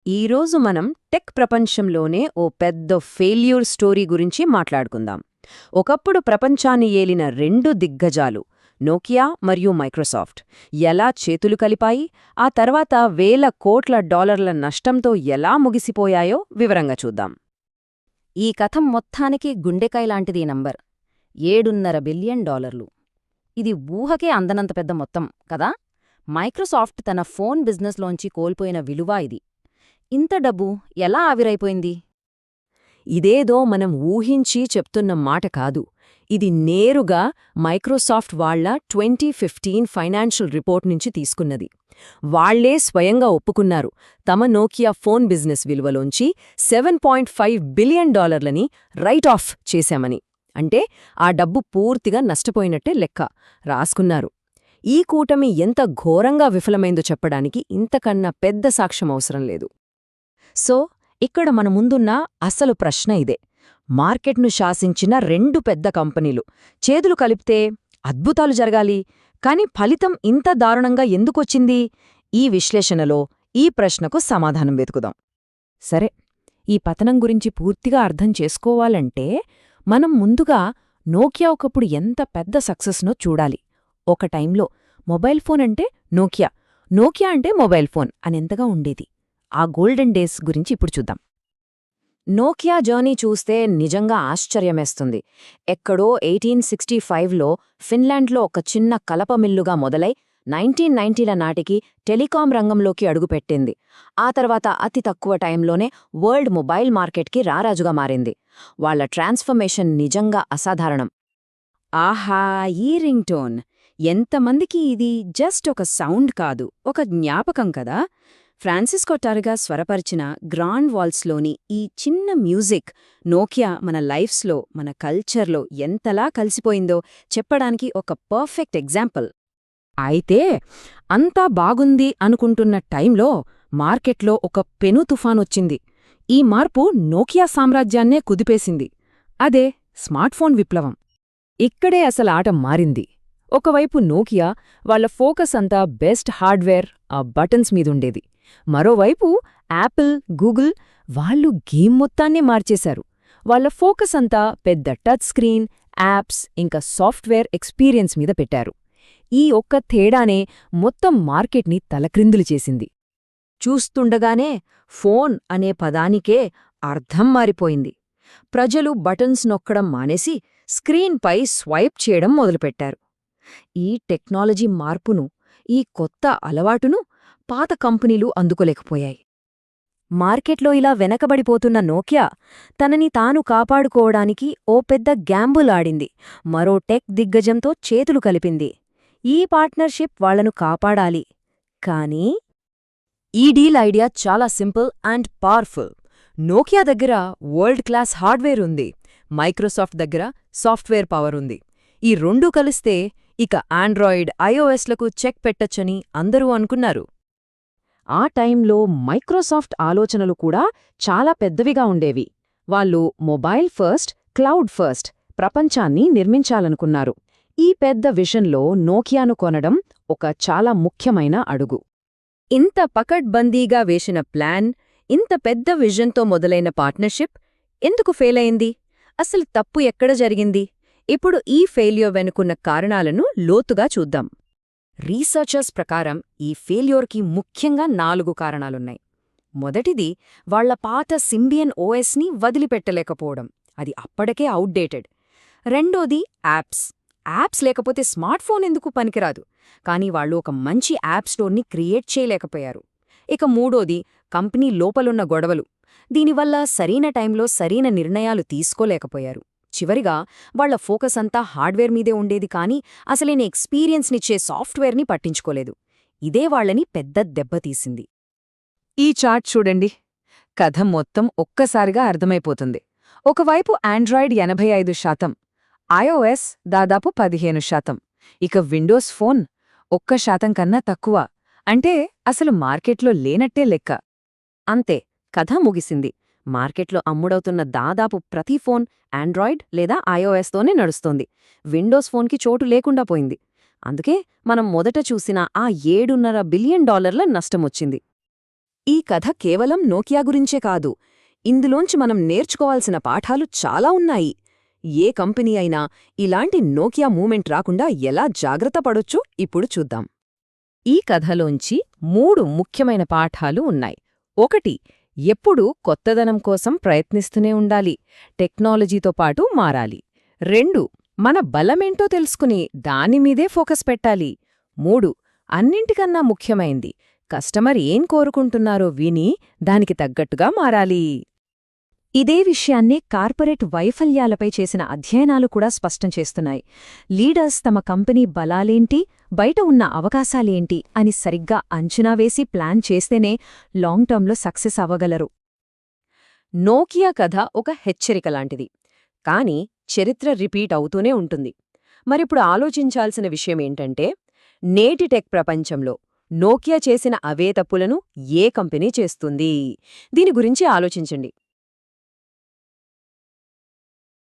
ఈరోజు మనం టెక్ ప్రపంచంలోనే ఓ పెద్ద ఫెయిల్యూర్ స్టోరీ గురించి మాట్లాడుకుందాం. ఒకప్పుడు ప్రపంచాన్ని ఏలిన రెండు దిగ్గజాలు నోకియా మరియు మైక్రోసాఫ్ట్ ఎలా చేతులు కలిపాయి, ఆ తర్వాత వేల కోట్ల డాలర్ల నష్టంతో ఎలా ముగిసిపోయాయో వివరంగా చూద్దాం. ఈ కథం మొత్తానికి గుండెకాయలాంటిది నంబర్ $7.5 బిలియన్. ఇది ఊహకే అందనంత పెద్ద మొత్తం కదా. మైక్రోసాఫ్ట్ తన ఫోన్ బిజినెస్లోంచి కోల్పోయిన విలువ ఇది. ఇంత డబ్బు ఎలా ఆవిరైపోయింది? ఇదేదో మనం ఊహించి చెప్తున్న మాట కాదు. ఇది నేరుగా మైక్రోసాఫ్ట్ వాళ్ల 2015 ఫైనాన్షియల్ రిపోర్ట్ నుంచి తీసుకున్నది. వాళ్లే స్వయంగా ఒప్పుకున్నారు, తమ నోకియా ఫోన్ బిజినెస్ విలువలోంచి $7.5 బిలియన్ రైట్ ఆఫ్ చేశామని. అంటే ఆ డబ్బు పూర్తిగా నష్టపోయినట్టే లెక్క రాసుకున్నారు. ఈ కూటమి ఎంత ఘోరంగా విఫలమైందో చెప్పడానికి ఇంతకన్నా పెద్ద సాక్ష్యం అవసరం లేదు. సో ఇక్కడ మన ముందున్న అసలు ప్రశ్న ఇదే. మార్కెట్ను శాసించిన రెండు పెద్ద కంపెనీలు చేతులు కలిపితే అద్భుతాలు జరగాలి, కాని ఫలితం ఇంత దారుణంగా ఎందుకొచ్చింది? ఈ విశ్లేషణలో ఈ ప్రశ్నకు సమాధానం వెతుకుదాం. సరే, ఈ పతనం గురించి పూర్తిగా అర్థం చేసుకోవాలంటే మనం ముందుగా నోకియా ఒకప్పుడు ఎంత పెద్ద సక్సెస్నో చూడాలి. ఒక టైంలో మొబైల్ ఫోన్ అంటే నోకియా, నోకియా అంటే మొబైల్ ఫోన్ అనెంతగా ఉండేది. ఆ గోల్డెన్ డేస్ గురించి ఇప్పుడు చూద్దాం. నోకియా జర్నీ చూస్తే నిజంగా ఆశ్చర్యమేస్తుంది. ఎక్కడో 1865లో ఫిన్లాండ్లో ఒక చిన్న కలపమిల్లుగా మొదలై 1990ల నాటికి టెలికాం రంగంలోకి అడుగుపెట్టింది. ఆ తర్వాత అతి తక్కువ టైంలోనే వరల్డ్ మొబైల్ మార్కెట్కి రారాజుగా మారింది. వాళ్ల ట్రాన్స్ఫర్మేషన్ నిజంగా అసాధారణం. ఆహా, ఈ రింగ్ టోన్! ఎంతమందికి ఇది జస్ట్ ఒక సౌండ్ కాదు, ఒక జ్ఞాపకం కదా. ఫ్రాన్సిస్కో టార్గా స్వరపరిచిన గ్రాండ్ వాల్స్లోని ఈ చిన్న మ్యూజిక్ నోకియా మన లైఫ్స్లో, మన కల్చర్లో ఎంతలా కలిసిపోయిందో చెప్పడానికి ఒక పర్ఫెక్ట్ ఎగ్జాంపుల్. అయితే అంతా బాగుంది అనుకుంటున్న టైంలో మార్కెట్లో ఒక పెను తుఫానొచ్చింది. ఈ మార్పు నోకియా సామ్రాజ్యాన్నే కుదిపేసింది. అదే స్మార్ట్ఫోన్ విప్లవం. ఇక్కడే అసలు ఆట మారింది. ఒకవైపు నోకియా వాళ్ల ఫోకస్ అంతా బెస్ట్ హార్డ్వేర్, ఆ బటన్స్ మీదుండేది. మరోవైపు యాపిల్, గూగుల్ వాళ్ళు గేమ్ మొత్తాన్నే మార్చేశారు. వాళ్ల ఫోకస్ అంతా పెద్ద టచ్ స్క్రీన్, యాప్స్ ఇంకా సాఫ్ట్వేర్ ఎక్స్పీరియన్స్ మీద పెట్టారు. ఈ ఒక్క తేడానే మొత్తం మార్కెట్ని తలక్రిందులు చేసింది. చూస్తుండగానే ఫోన్ అనే పదానికే అర్థం మారిపోయింది. ప్రజలు బటన్స్ నొక్కడం మానేసి స్క్రీన్పై స్వైప్ చేయడం మొదలుపెట్టారు. ఈ టెక్నాలజీ మార్పును, ఈ కొత్త అలవాటును పాత కంపెనీలు అందుకోలేకపోయాయి. మార్కెట్లో ఇలా వెనకబడిపోతున్న నోకియా తనని తాను కాపాడుకోవడానికి ఓ పెద్ద గ్యాంబుల్ ఆడింది. మరో టెక్ దిగ్గజంతో చేతులు కలిపింది. ఈ పార్ట్నర్షిప్ వాళ్లను కాపాడాలి. కానీ ఈ డీల్ ఐడియా చాలా సింపుల్ అండ్ పవర్ఫుల్. నోకియా దగ్గర వరల్డ్ క్లాస్ హార్డ్వేర్ ఉంది, మైక్రోసాఫ్ట్ దగ్గర సాఫ్ట్వేర్ పవర్ ఉంది. ఈ రెండూ కలిస్తే ఇక ఆండ్రాయిడ్, ఐఓఎస్లకు చెక్ పెట్టొచ్చని అందరూ అనుకున్నారు. ఆ టైంలో మైక్రోసాఫ్ట్ ఆలోచనలు కూడా చాలా పెద్దవిగా ఉండేవి. వాళ్ళు మొబైల్ ఫస్ట్, క్లౌడ్ ఫస్ట్ ప్రపంచాన్ని నిర్మించాలనుకున్నారు. ఈ పెద్ద విజన్లో నోకియాను కొనడం ఒక చాలా ముఖ్యమైన అడుగు. ఇంత పకడ్బందీగా వేసిన ప్లాన్, ఇంత పెద్ద విజన్తో మొదలైన పార్ట్నర్షిప్ ఎందుకు ఫెయిలయింది? అసలు తప్పు ఎక్కడ జరిగింది? ఇప్పుడు ఈ ఫెయిల్యూర్ వెనుకున్న కారణాలను లోతుగా చూద్దాం. రీసెర్చర్స్ ప్రకారం ఈ ఫెయిల్యూర్కి ముఖ్యంగా 4 కారణాలున్నాయి. మొదటిది, వాళ్ల పాత సింబియన్ ఓఎస్ని వదిలిపెట్టలేకపోవడం. అది అప్పటికే అవుట్డేటెడ్. రెండోది యాప్స్. యాప్స్ లేకపోతే స్మార్ట్ఫోన్ ఎందుకు పనికిరాదు. కానీ వాళ్ళు ఒక మంచి యాప్ స్టోర్ని క్రియేట్ చేయలేకపోయారు. ఇక మూడోది, కంపెనీ లోపలున్న గొడవలు. దీనివల్ల సరైన టైంలో సరైన నిర్ణయాలు తీసుకోలేకపోయారు. చివరిగా వాళ్ల ఫోకస్ అంతా హార్డ్వేర్ మీదే ఉండేది, కానీ అసలేని ఎక్స్పీరియన్స్నిచ్చే సాఫ్ట్వేర్ని పట్టించుకోలేదు. ఇదే వాళ్లని పెద్ద దెబ్బతీసింది. ఈ చార్ట్ చూడండి. కథ మొత్తం ఒక్కసారిగా అర్థమైపోతుంది. ఒకవైపు ఆండ్రాయిడ్ 85%, ఐఓఎస్ దాదాపు 15%, ఇక విండోస్ ఫోన్ 1% కన్నా తక్కువ. అంటే అసలు మార్కెట్లో లేనట్టే లెక్క. అంతే, కథ ముగిసింది. మార్కెట్లో అమ్ముడవుతున్న దాదాపు ప్రతి ఫోన్ ఆండ్రాయిడ్ లేదా ఐఓఎస్తోనే నడుస్తోంది. విండోస్ ఫోన్కి చోటు లేకుండా పోయింది. అందుకే మనం మొదట చూసిన ఆ $7.5 బిలియన్ నష్టమొచ్చింది. ఈ కథ కేవలం నోకియా గురించే కాదు, ఇందులోంచి మనం నేర్చుకోవాల్సిన పాఠాలు చాలా ఉన్నాయి. ఏ కంపెనీ అయినా ఇలాంటి నోకియా మూమెంట్ రాకుండా ఎలా జాగ్రత్త పడొచ్చో ఇప్పుడు చూద్దాం. ఈ కథలోంచి 3 ముఖ్యమైన పాఠాలు ఉన్నాయి. 1. ఎప్పుడూ కొత్తదనం కోసం ప్రయత్నిస్తూనే ఉండాలి, టెక్నాలజీతో పాటు మారాలి. 2. మన బలమేంటో తెలుసుకుని దానిమీదే ఫోకస్ పెట్టాలి. 3. అన్నింటికన్నా ముఖ్యమైంది, కస్టమర్ ఏం కోరుకుంటున్నారో విని దానికి తగ్గట్టుగా మారాలి. ఇదే విషయాన్ని కార్పొరేట్ వైఫల్యాలపై చేసిన అధ్యయనాలు కూడా స్పష్టం చేస్తున్నాయి. లీడర్స్ తమ కంపెనీ బలాలేంటి, బయట ఉన్న అవకాశాలేంటి అని సరిగ్గా అంచనా వేసి ప్లాన్ చేస్తేనే లాంగ్ టర్మ్లో సక్సెస్ అవ్వగలరు. నోకియా కథ ఒక హెచ్చరిక లాంటిది, కాని చరిత్ర రిపీట్ అవుతూనే ఉంటుంది. మరిప్పుడు ఆలోచించాల్సిన విషయమేంటంటే, నేటి టెక్ ప్రపంచంలో నోకియా చేసిన అవే తప్పులను ఏ కంపెనీ చేస్తుంది? దీని గురించి ఆలోచించండి.